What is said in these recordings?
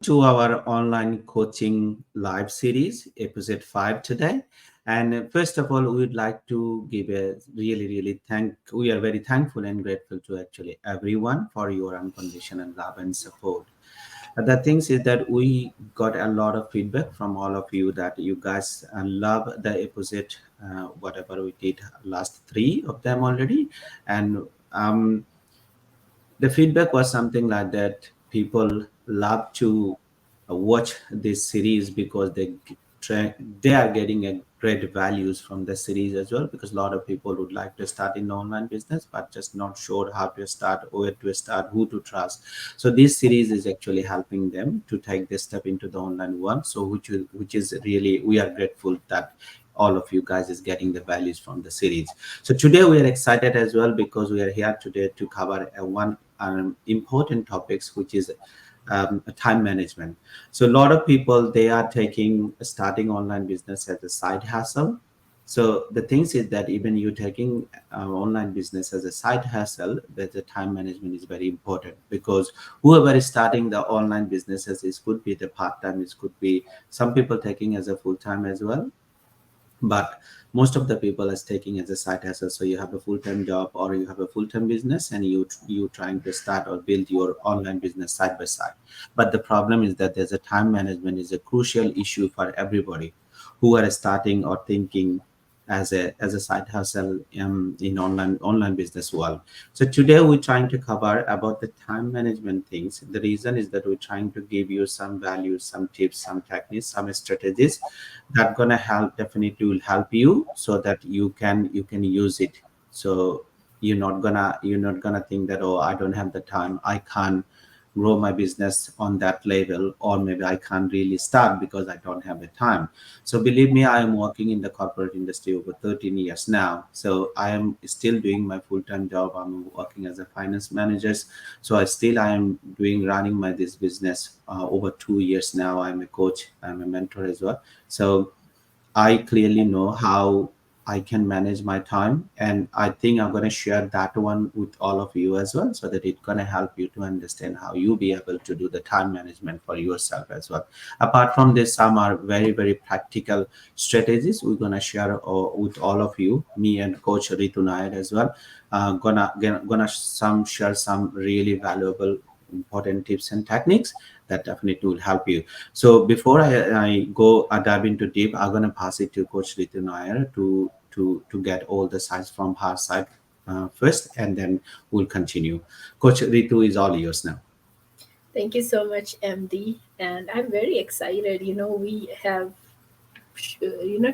to our online coaching live series, episode 5 today. And first of all, we would like to give a we are very thankful and grateful to actually everyone for your unconditional love and support. The things is that we got a lot of feedback from all of you that you guys love the episode, whatever we did last three of them already. And the feedback was something like that people love to watch this series because they are getting a great values from the series as well, because a lot of people would like to start in online business but just not sure how to start, where to start, who to trust. So this series is actually helping them to take this step into the online world, so which is really, we are grateful that all of you guys is getting the values from the series. So today we are excited as well because we are here today to cover one important topics, which is time management. So a lot of people, they are taking starting online business as a side hustle. So the things is that even you taking online business as a side hustle, that the time management is very important, because whoever is starting the online businesses, it could be the part time, it could be some people taking as a full time as well, but most of the people is taking as a side hustle. So you have a full-time job or you have a full-time business, and you trying to start or build your online business side by side. But the problem is that there's a time management is a crucial issue for everybody who are starting or thinking as a side hustle in online business world. So today we're trying to cover about the time management things. The reason is that we're trying to give you some values, some tips, some techniques, some strategies that gonna help, definitely will help you, so that you can use it. So you're not gonna think that, oh, I don't have the time, I can't grow my business on that level, or maybe I can't really start because I don't have the time. So believe me, I am working in the corporate industry over 13 years now. So I am still doing my full-time job. I'm working as a finance manager. So I am doing running my this business over 2 years now. I'm a coach, I'm a mentor as well. So I clearly know how I can manage my time, and I think I'm going to share that one with all of you as well, so that it's going to help you to understand how you be able to do the time management for yourself as well. Apart from this, some are very very practical strategies we're going to share with all of you, me and Coach Ritu Nair as well. Gonna some share some really valuable important tips and techniques that definitely will help you. So before I go dive into deep, I'm gonna pass it to Coach Rita Nair to get all the sides from her side first, and then we'll continue. Coach Ritu is all yours now. Thank you so much, MD. And I'm very excited. We have,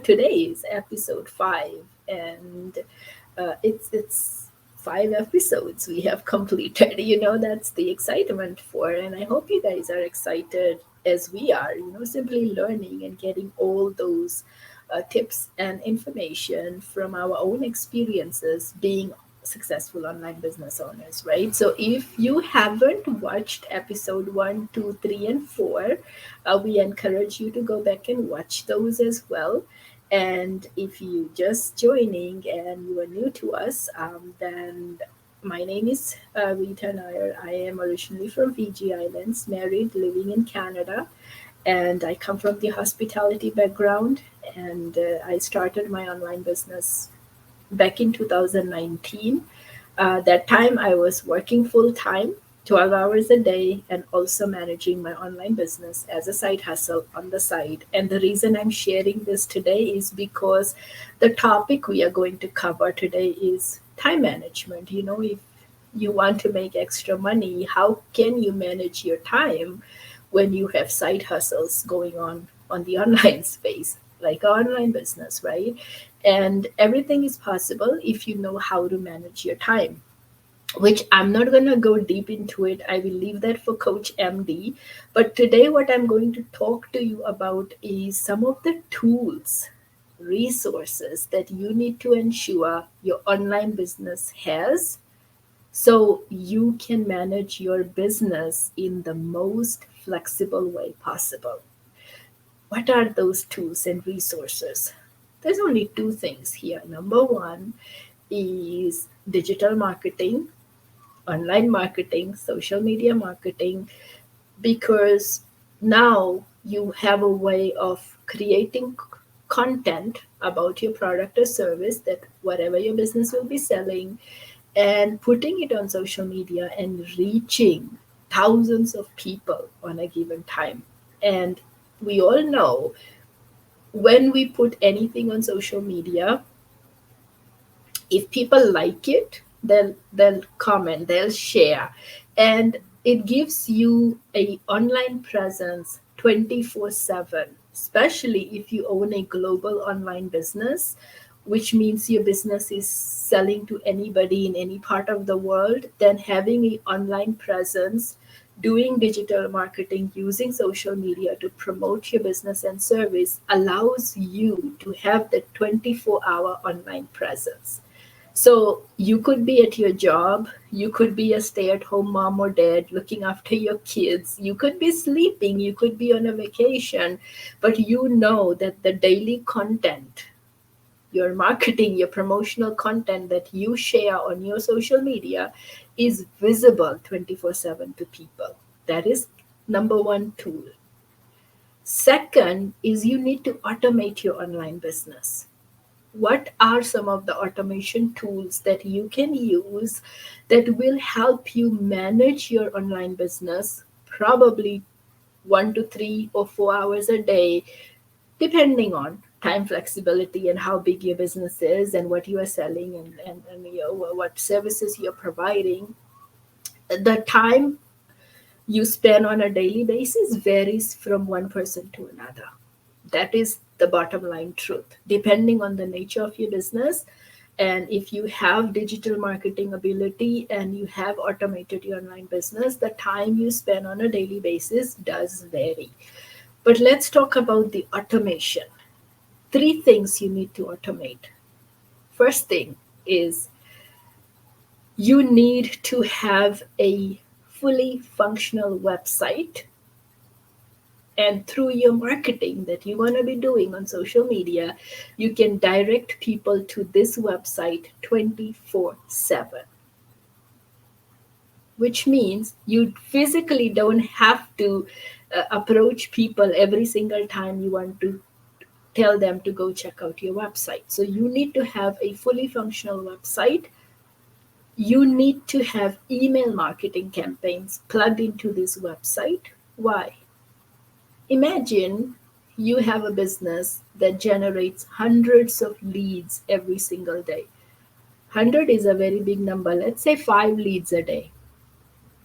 today is episode 5, and it's 5 episodes we have completed. That's the excitement for, and I hope you guys are excited as we are. Simply learning and getting all those tips and information from our own experiences being successful online business owners, right? So if you haven't watched episode 1, 2, 3, and 4, we encourage you to go back and watch those as well. And if you just joining and you are new to us, then my name is Rita Nair. I am originally from Fiji Islands, married, living in Canada, and I come from the hospitality background. And I started my online business back in 2019. That time I was working full time, 12 hours a day, and also managing my online business as a side hustle on the side. And the reason I'm sharing this today is because the topic we are going to cover today is time management. If you want to make extra money, how can you manage your time when you have side hustles going on the online space, like online business, right? And everything is possible if you know how to manage your time, which I'm not going to go deep into it. I will leave that for Coach MD. But today, what I'm going to talk to you about is some of the tools, resources that you need to ensure your online business has, so you can manage your business in the most flexible way possible. What are those tools and resources? There's only two things here. Number one is digital marketing, online marketing, social media marketing, because Now you have a way of creating content about your product or service, that whatever your business will be selling, and putting it on social media and reaching thousands of people on a given time. And we all know, when we put anything on social media, if people like it, they'll comment, they'll share, and it gives you a online presence 24/7, especially if you own a global online business, which means your business is selling to anybody in any part of the world. Then having an online presence, doing digital marketing using social media to promote your business and service, allows you to have the 24-hour online presence. So you could be at your job, you could be a stay at home mom or dad looking after your kids, you could be sleeping, you could be on a vacation, but you know that the daily content, your marketing, your promotional content that you share on your social media is visible 24/7 to people. That is number one tool. Second is you need to automate your online business. What are some of the automation tools that you can use that will help you manage your online business, probably 1 to 3 or 4 hours a day, depending on time flexibility and how big your business is and what you are selling, and what services you're providing. The time you spend on a daily basis varies from one person to another. That is the bottom line truth. Depending on the nature of your business, and if you have digital marketing ability and you have automated your online business, the time you spend on a daily basis does vary. But let's talk about the automation. Three things you need to automate. First thing is you need to have a fully functional website, and through your marketing that you're going to be doing on social media, you can direct people to this website 24/7, which means you physically don't have to approach people every single time you want to tell them to go check out your website. So you need to have a fully functional website. You need to have email marketing campaigns plugged into this website. Why? Imagine you have a business that generates hundreds of leads every single day. 100 is a very big number. Let's say 5 leads a day.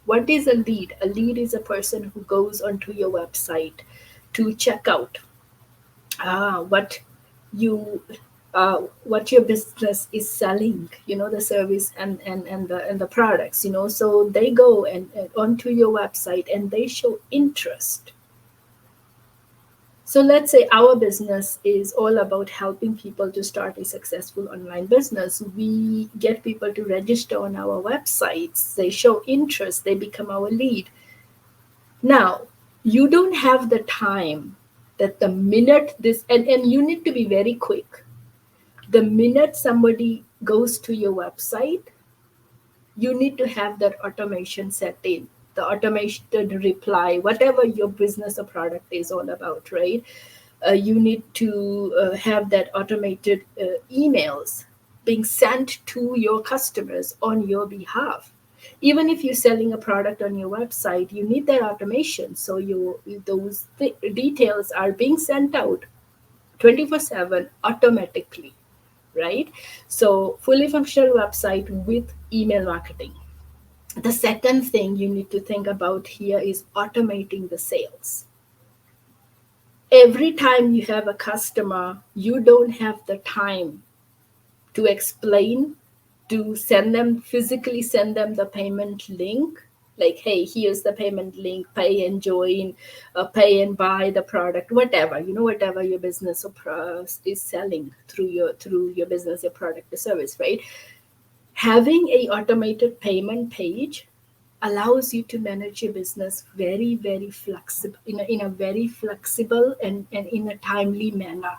What is a lead? A lead is a person who goes onto your website to check out what you what your business is selling, the service and the products. So they go and onto your website and they show interest. So let's say our business is all about helping people to start a successful online business. We get people to register on our websites, they show interest, they become our lead. Now, you don't have the time that the minute this, and you need to be very quick. The minute somebody goes to your website, you need to have that automation set in, the automated reply, whatever your business or product is all about, right? You need to have that automated emails being sent to your customers on your behalf. Even if you're selling a product on your website, you need that automation, so those details are being sent out 24/7 automatically, right? So fully functional website with email marketing. The second thing you need to think about here is automating the sales. Every time you have a customer, you don't have the time to explain, to physically send them the payment link. Like, hey, here's the payment link, pay and join, pay and buy the product, whatever, whatever your business is selling through your business, your product or service, right? Having a automated payment page allows you to manage your business very, very flexible, in a very flexible and in a timely manner.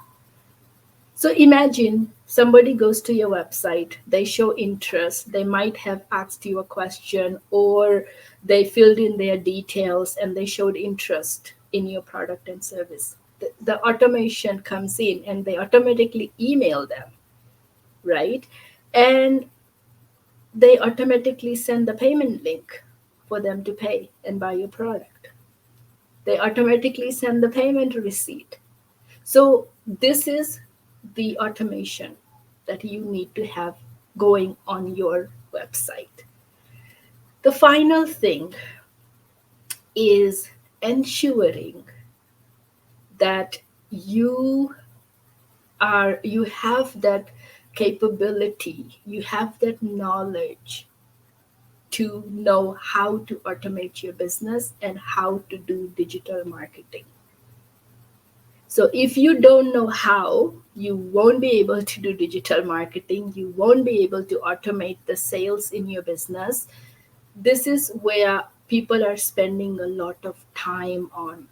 So imagine somebody goes to your website, they show interest, they might have asked you a question, or they filled in their details and they showed interest. in your product and service. The automation comes in and they automatically email them, right? And they automatically send the payment link for them to pay and buy your product. They automatically send the payment receipt. So, this is the automation that you need to have going on your website. The final thing is ensuring that you you have that capability, you have that knowledge to know how to automate your business and how to do digital marketing. So if you don't know how, you won't be able to do digital marketing, you won't be able to automate the sales in your business. This is where people are spending a lot of time on.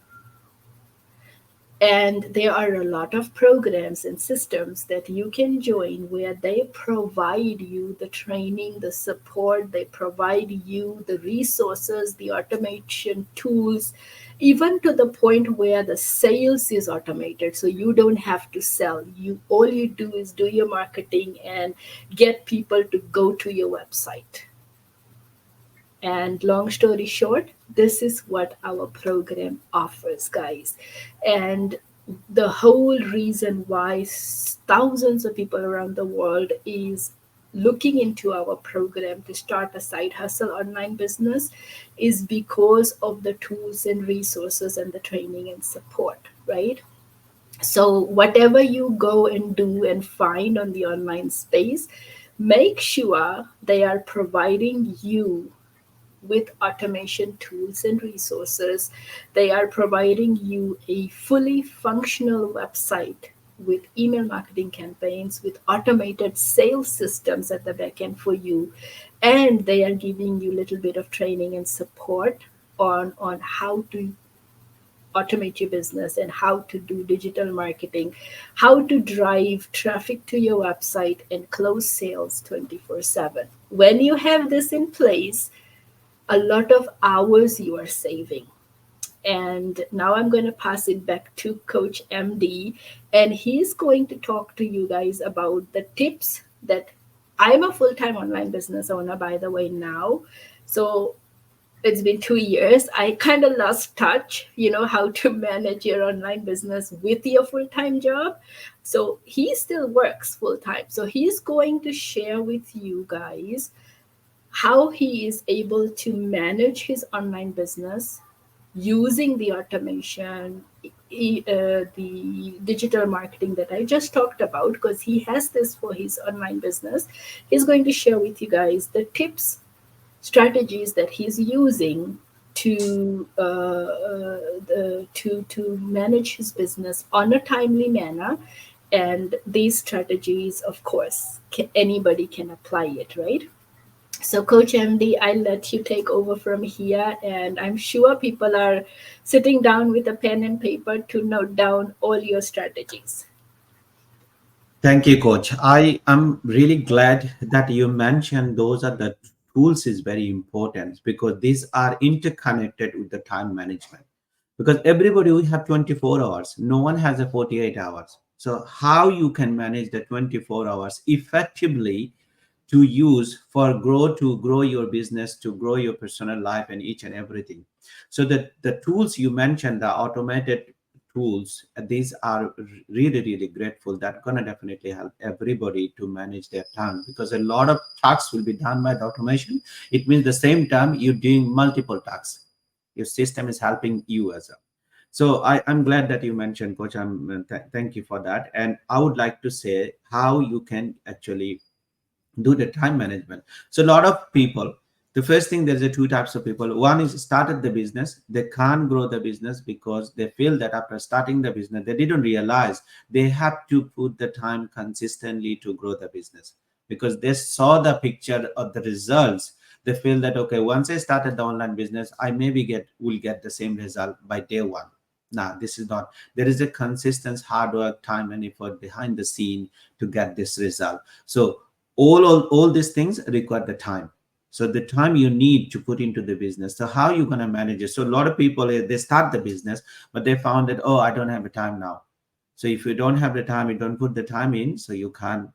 And there are a lot of programs and systems that you can join where they provide you the training, the support, they provide you the resources, the automation tools, even to the point where the sales is automated. So you don't have to sell. You all you do is do your marketing and get people to go to your website. And long story short, this is what our program offers, guys. And the whole reason why thousands of people around the world is looking into our program to start a side hustle online business is because of the tools and resources and the training and support, right? So, whatever you go and do and find on the online space, make sure they are providing you with automation tools and resources. They are providing you a fully functional website with email marketing campaigns, with automated sales systems at the back end for you. And they are giving you a little bit of training and support on how to automate your business and how to do digital marketing, how to drive traffic to your website and close sales 24/7. When you have this in place, a lot of hours you are saving. And now I'm going to pass it back to Coach MD, and he's going to talk to you guys about the tips that I'm a full time online business owner, by the way, now. So it's been 2 years. I kind of lost touch, how to manage your online business with your full time job. So he still works full time. So he's going to share with you guys how he is able to manage his online business using the automation, the digital marketing that I just talked about, because he has this for his online business. He's going to share with you guys the tips, strategies that he's using to manage his business on a timely manner. And these strategies, of course, anybody can apply it, right? So, Coach MD, I'll let you take over from here. And I'm sure people are sitting down with a pen and paper to note down all your strategies. Thank you, Coach. I am really glad that you mentioned those are the tools is very important because these are interconnected with the time management. Because everybody we have 24 hours, no one has a 48 hours. So how you can manage the 24 hours effectively to use for grow your business, to grow your personal life and each and everything. So the tools you mentioned, the automated tools, these are really grateful. That gonna definitely help everybody to manage their time because a lot of tasks will be done by the automation. It means the same time you're doing multiple tasks. Your system is helping you as well. So I'm glad that you mentioned, Coach. Thank you for that. And I would like to say how you can actually do the time management. So a lot of people, the first thing, there's a two types of people. One is started the business, they can't grow the business because they feel that after starting the business they didn't realize they have to put the time consistently to grow the business because they saw the picture of the results. They feel that okay, once I started the online business I maybe will get the same result by day one. Now this is not. There is a consistent hard work, time and effort behind the scene to get this result. So all these things require the time. So the time you need to put into the business. So how you going to manage it? So a lot of people, they start the business, but they found that, oh, I don't have the time now. So if you don't have the time, you don't put the time in, so you can't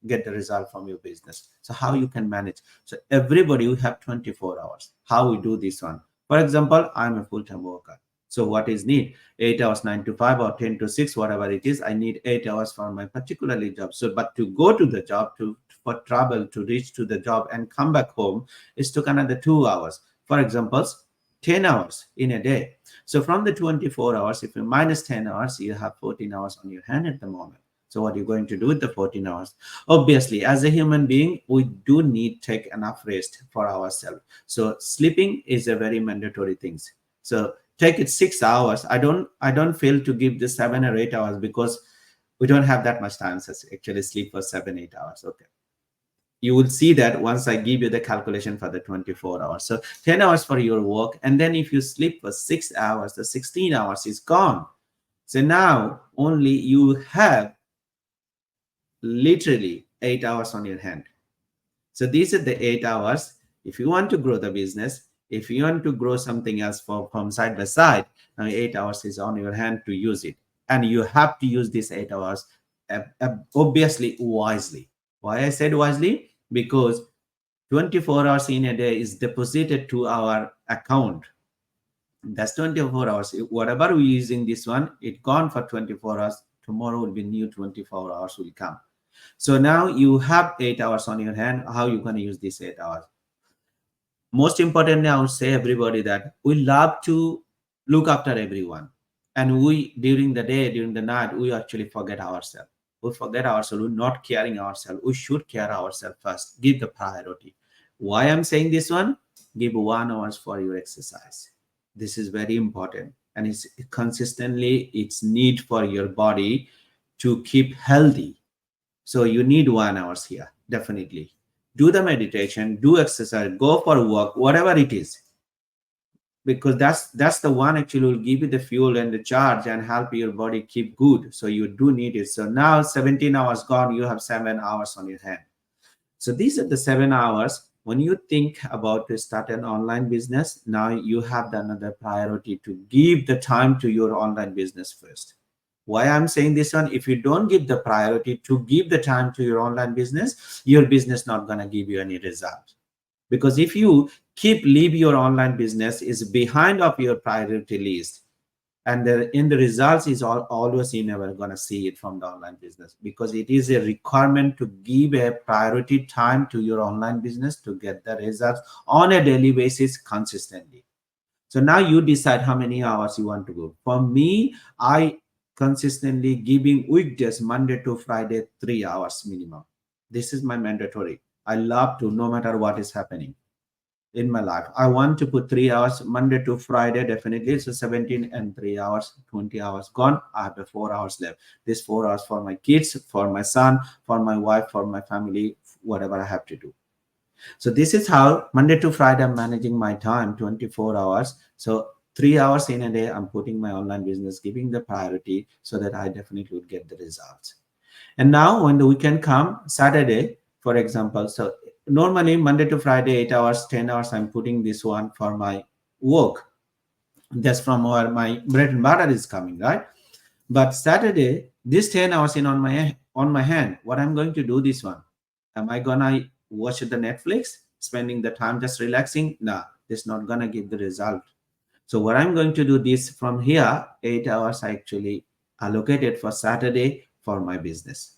get the result from your business. So how you can manage? So everybody will have 24 hours. How we do this one? For example, I'm a full-time worker. So what is need? 8 hours, 9 to 5 or 10 to 6, whatever it is. I need 8 hours for my particularly job. So, but to go to the job, to for travel to reach to the job and come back home is took another 2 hours. For example, 10 hours in a day. So from the 24 hours, if you minus 10 hours, you have 14 hours on your hand at the moment. So what are you going to do with the 14 hours? Obviously, as a human being, we do need take enough rest for ourselves. So sleeping is a very mandatory thing. So take it 6 hours. I don't feel to give the 7 or 8 hours because we don't have that much time to actually sleep for 7, 8 hours. Okay. You will see that once I give you the calculation for the 24 hours. So 10 hours for your work. And then if you sleep for 6 hours, the 16 hours is gone. So now only you have literally 8 hours on your hand. So these are the 8 hours. If you want to grow the business, if you want to grow something else from side by side, now 8 hours is on your hand to use it. And you have to use these 8 hours obviously wisely. Why I said wisely? Because 24 hours in a day is deposited to our account. That's 24 hours. Whatever we're using this one, it gone for 24 hours. Tomorrow will be new 24 hours will come. So now you have 8 hours on your hand. How you going to use these 8 hours? Most importantly, I would say everybody that we love to look after everyone. And we, during the day, during the night, we actually forget ourselves. We forget ourselves. We're not caring ourselves. We should care ourselves first. Give the priority. Why I'm saying this one? Give 1 hour for your exercise. This is very important. And it's consistently, it's need for your body to keep healthy. So you need 1 hour here, definitely. Do the meditation, do exercise, go for walk, whatever it is, because that's the one actually will give you the fuel and the charge and help your body keep good. So you do need it. So now 17 hours gone, you have 7 hours on your hand. So these are the 7 hours. When you think about to start an online business, now you have the another priority to give the time to your online business first. Why I'm saying this one? If you don't give the priority to give the time to your online business, your business not going to give you any result. Because if you keep leave your online business is behind of your priority list, and in the results is always you never going to see it from the online business, because it is a requirement to give a priority time to your online business to get the results on a daily basis consistently. So now you decide how many hours you want to go. For me, I consistently giving weekdays Monday to Friday 3 hours minimum. This is my mandatory. I love to, no matter what is happening in my life, I want to put 3 hours Monday to Friday, definitely. So 17 and 3 hours, 20 hours gone. I have the 4 hours left. This 4 hours for my kids, for my son, for my wife, for my family, whatever I have to do. So this is how Monday to Friday I'm managing my time, 24 hours. So 3 hours in a day, I'm putting my online business, giving the priority so that I definitely would get the results. And now when the weekend come, Saturday, for example, so normally Monday to Friday, 8 hours, 10 hours, I'm putting this one for my work. That's from where my bread and butter is coming, right? But Saturday, this 10 hours in on my hand, what I'm going to do this one? Am I gonna watch the Netflix, spending the time just relaxing? Nah, it's not gonna give the result. So what I'm going to do this from here, 8 hours I actually allocated for Saturday for my business.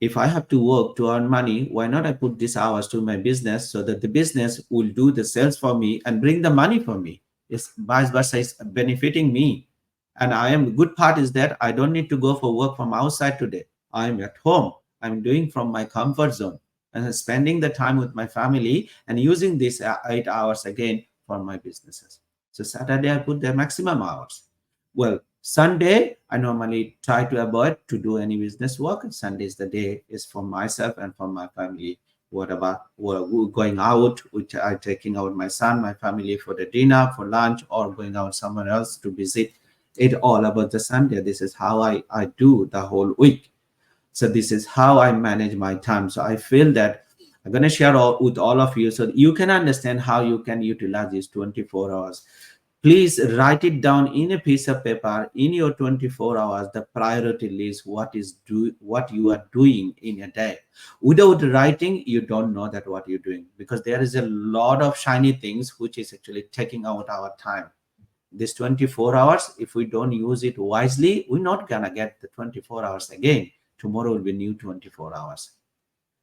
If I have to work to earn money, why not I put these hours to my business so that the business will do the sales for me and bring the money for me? It's vice versa, it's benefiting me. And I am, the good part is that I don't need to go for work from outside today. I'm at home. I'm doing from my comfort zone and spending the time with my family and using these 8 hours again for my businesses. So Saturday I put the maximum hours. Well, Sunday, I normally try to avoid to do any business work. Sunday is the day is for myself and for my family. Whatever, we're going out, which I taking out my son, my family for the dinner, for lunch, or going out somewhere else to visit. It all about the Sunday. This is how I do the whole week. So this is how I manage my time. So I feel that I'm going to share with all of you so you can understand how you can utilize these 24 hours. Please write it down in a piece of paper in your 24 hours, the priority list, what you are doing in a day. Without writing, you don't know that what you're doing, because there is a lot of shiny things which is actually taking out our time. This 24 hours, if we don't use it wisely, we're not gonna get the 24 hours again. Tomorrow will be new 24 hours.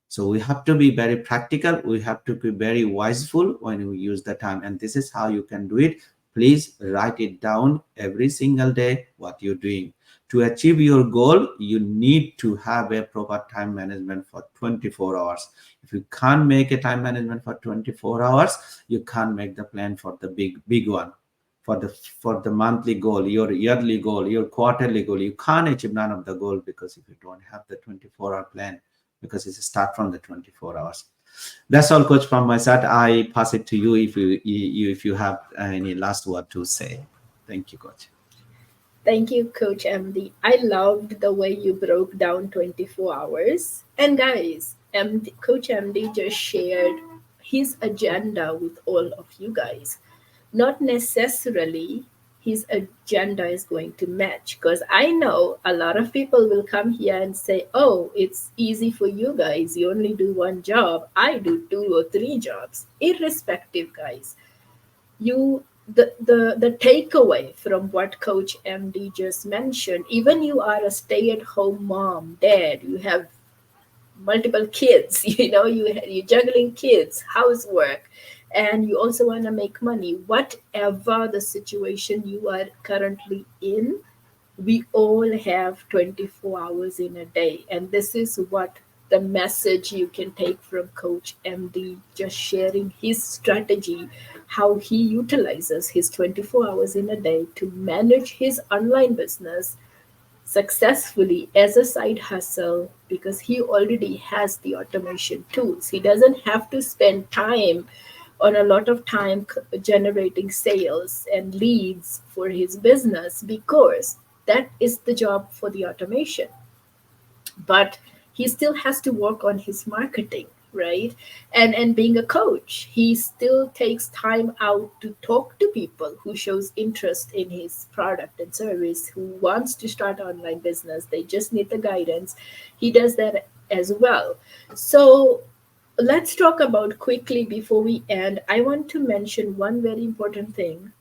So we have to be very practical. We have to be very wiseful when we use the time. And this is how you can do it. Please write it down every single day what you're doing. To achieve your goal, you need to have a proper time management for 24 hours. If you can't make a time management for 24 hours, you can't make the plan for the big one. For the monthly goal, your yearly goal, your quarterly goal, you can't achieve none of the goal, because if you don't have the 24-hour plan, because it's a start from the 24 hours. That's all, coach, from my side. I pass it to you if you have any last word to say. Thank you, coach. Thank you, Coach MD. I loved the way you broke down 24 hours. And guys, Coach MD just shared his agenda with all of you guys. Not necessarily his agenda is going to match, because I know a lot of people will come here and say, oh, it's easy for you guys, you only do one job, I do 2 or 3 jobs. Irrespective, guys, you the takeaway from what Coach MD just mentioned, even you are a stay-at-home mom, dad, you have multiple kids, you're juggling kids, housework, and you also want to make money, whatever the situation you are currently in, we all have 24 hours in a day. And this is what the message you can take from Coach MD, just sharing his strategy, how he utilizes his 24 hours in a day to manage his online business successfully as a side hustle, because he already has the automation tools. He doesn't have to spend time on a lot of time generating sales and leads for his business, because that is the job for the automation. But he still has to work on his marketing, right? And being a coach, he still takes time out to talk to people who shows interest in his product and service, who wants to start online business, they just need the guidance. He does that as well. So let's talk about quickly before we end. I want to mention one very important thing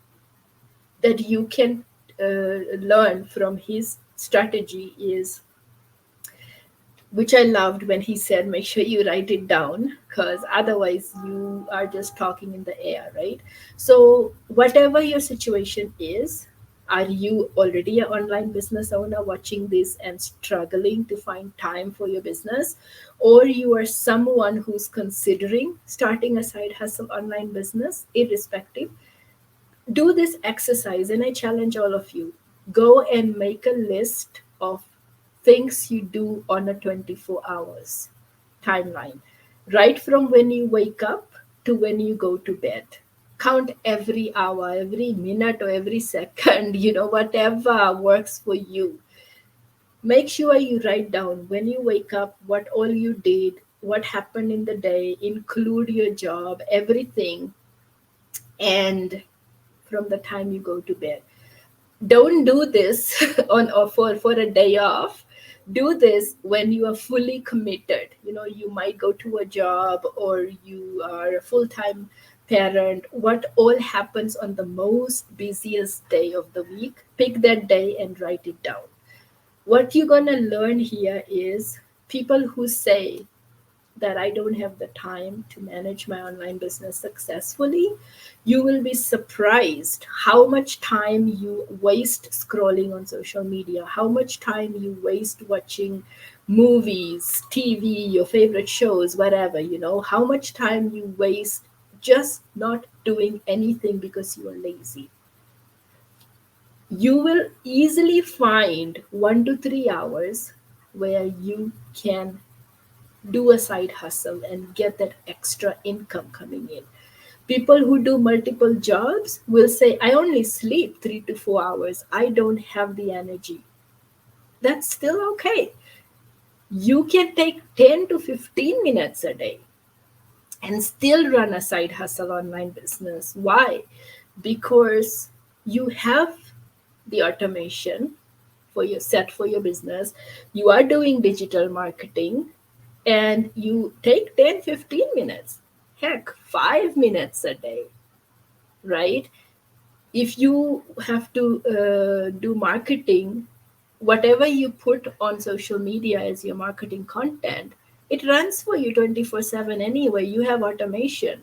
that you can learn from his strategy is, which I loved when he said, make sure you write it down, because otherwise you are just talking in the air, right? So, whatever your situation is, are you already an online business owner watching this and struggling to find time for your business? Or you are someone who's considering starting a side hustle online business, irrespective? Do this exercise, and I challenge all of you, go and make a list of things you do on a 24 hours timeline, right from when you wake up to when you go to bed. Count every hour, every minute, or every second, whatever works for you. Make sure you write down when you wake up what all you did, what happened in the day, include your job, everything, and from the time you go to bed. Don't do this on or for a day off. Do this when you are fully committed. You might go to a job, or you are a full-time parent. What all happens on the most busiest day of the week, pick that day and write it down. What you're going to learn here is, people who say that I don't have the time to manage my online business successfully, you will be surprised how much time you waste scrolling on social media, how much time you waste watching movies, TV, your favorite shows, whatever, how much time you waste just not doing anything because you are lazy. You will easily find 1 to 3 hours where you can do a side hustle and get that extra income coming in. People who do multiple jobs will say, I only sleep 3 to 4 hours. I don't have the energy. That's still okay. You can take 10 to 15 minutes a day. and still run a side hustle online business. Why? Because you have the automation for your set for your business, you are doing digital marketing, and you take 10-15 minutes, heck, 5 minutes a day, right? If you have to do marketing, whatever you put on social media as your marketing content, it runs for you 24/7 anyway. You have automation,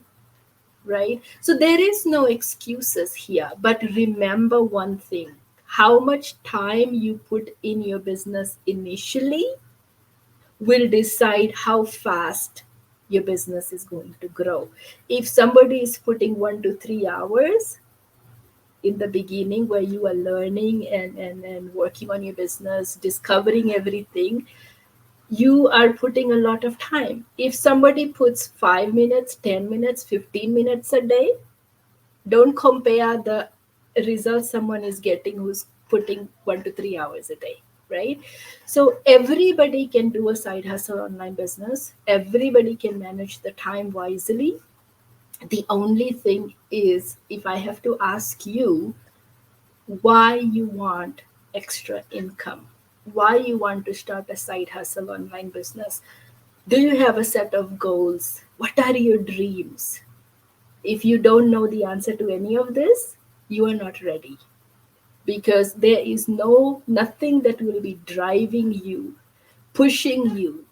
right? So there is no excuses here. But remember one thing: how much time you put in your business initially will decide how fast your business is going to grow. If somebody is putting 1 to 3 hours in the beginning, where you are learning and working on your business, discovering everything, you are putting a lot of time. If somebody puts 5 minutes, 10 minutes, 15 minutes a day, don't compare the results someone is getting who's putting 1 to 3 hours a day, right? So everybody can do a side hustle online business, everybody can manage the time wisely. The only thing is, if I have to ask you, why you want extra income, why you want to start a side hustle online business, do you have a set of goals? What are your dreams? If you don't know the answer to any of this, you are not ready, because there is nothing that will be driving you, pushing you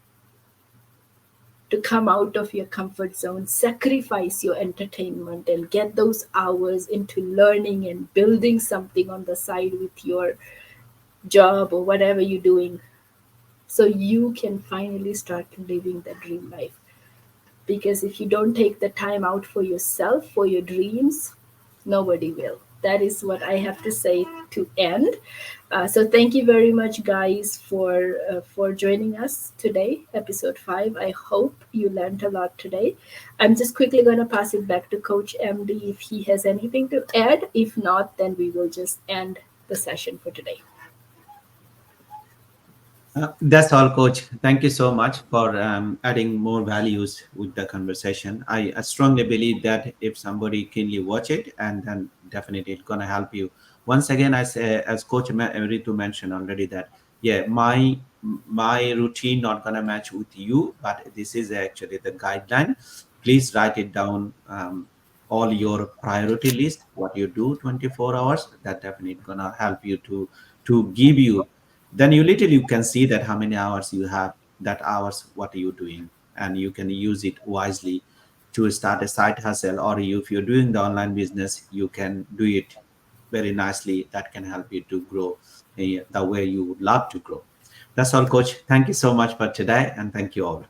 to come out of your comfort zone, sacrifice your entertainment, and get those hours into learning and building something on the side with your job or whatever you're doing, so you can finally start living the dream life. Because if you don't take the time out for yourself, for your dreams, nobody will. That is what I have to say to end. So thank you very much, guys, for joining us today, episode 5. I hope you learned a lot today. I'm just quickly going to pass it back to Coach MD if he has anything to add. If not, then we will just end the session for today. That's all, Coach. Thank you so much for adding more values with the conversation. I strongly believe that if somebody keenly watch it, and then definitely it's gonna help you. Once again, I say, as Coach Ritu mentioned already, that yeah, my routine not gonna match with you, but this is actually the guideline. Please write it down. All your priority list, what you do 24 hours, that definitely gonna help you to give you, then you literally you can see that how many hours you have, that hours what are you doing, and you can use it wisely to start a side hustle, or if you're doing the online business, you can do it very nicely. That can help you to grow the way you would love to grow. That's all, Coach. Thank you so much for today, and thank you all.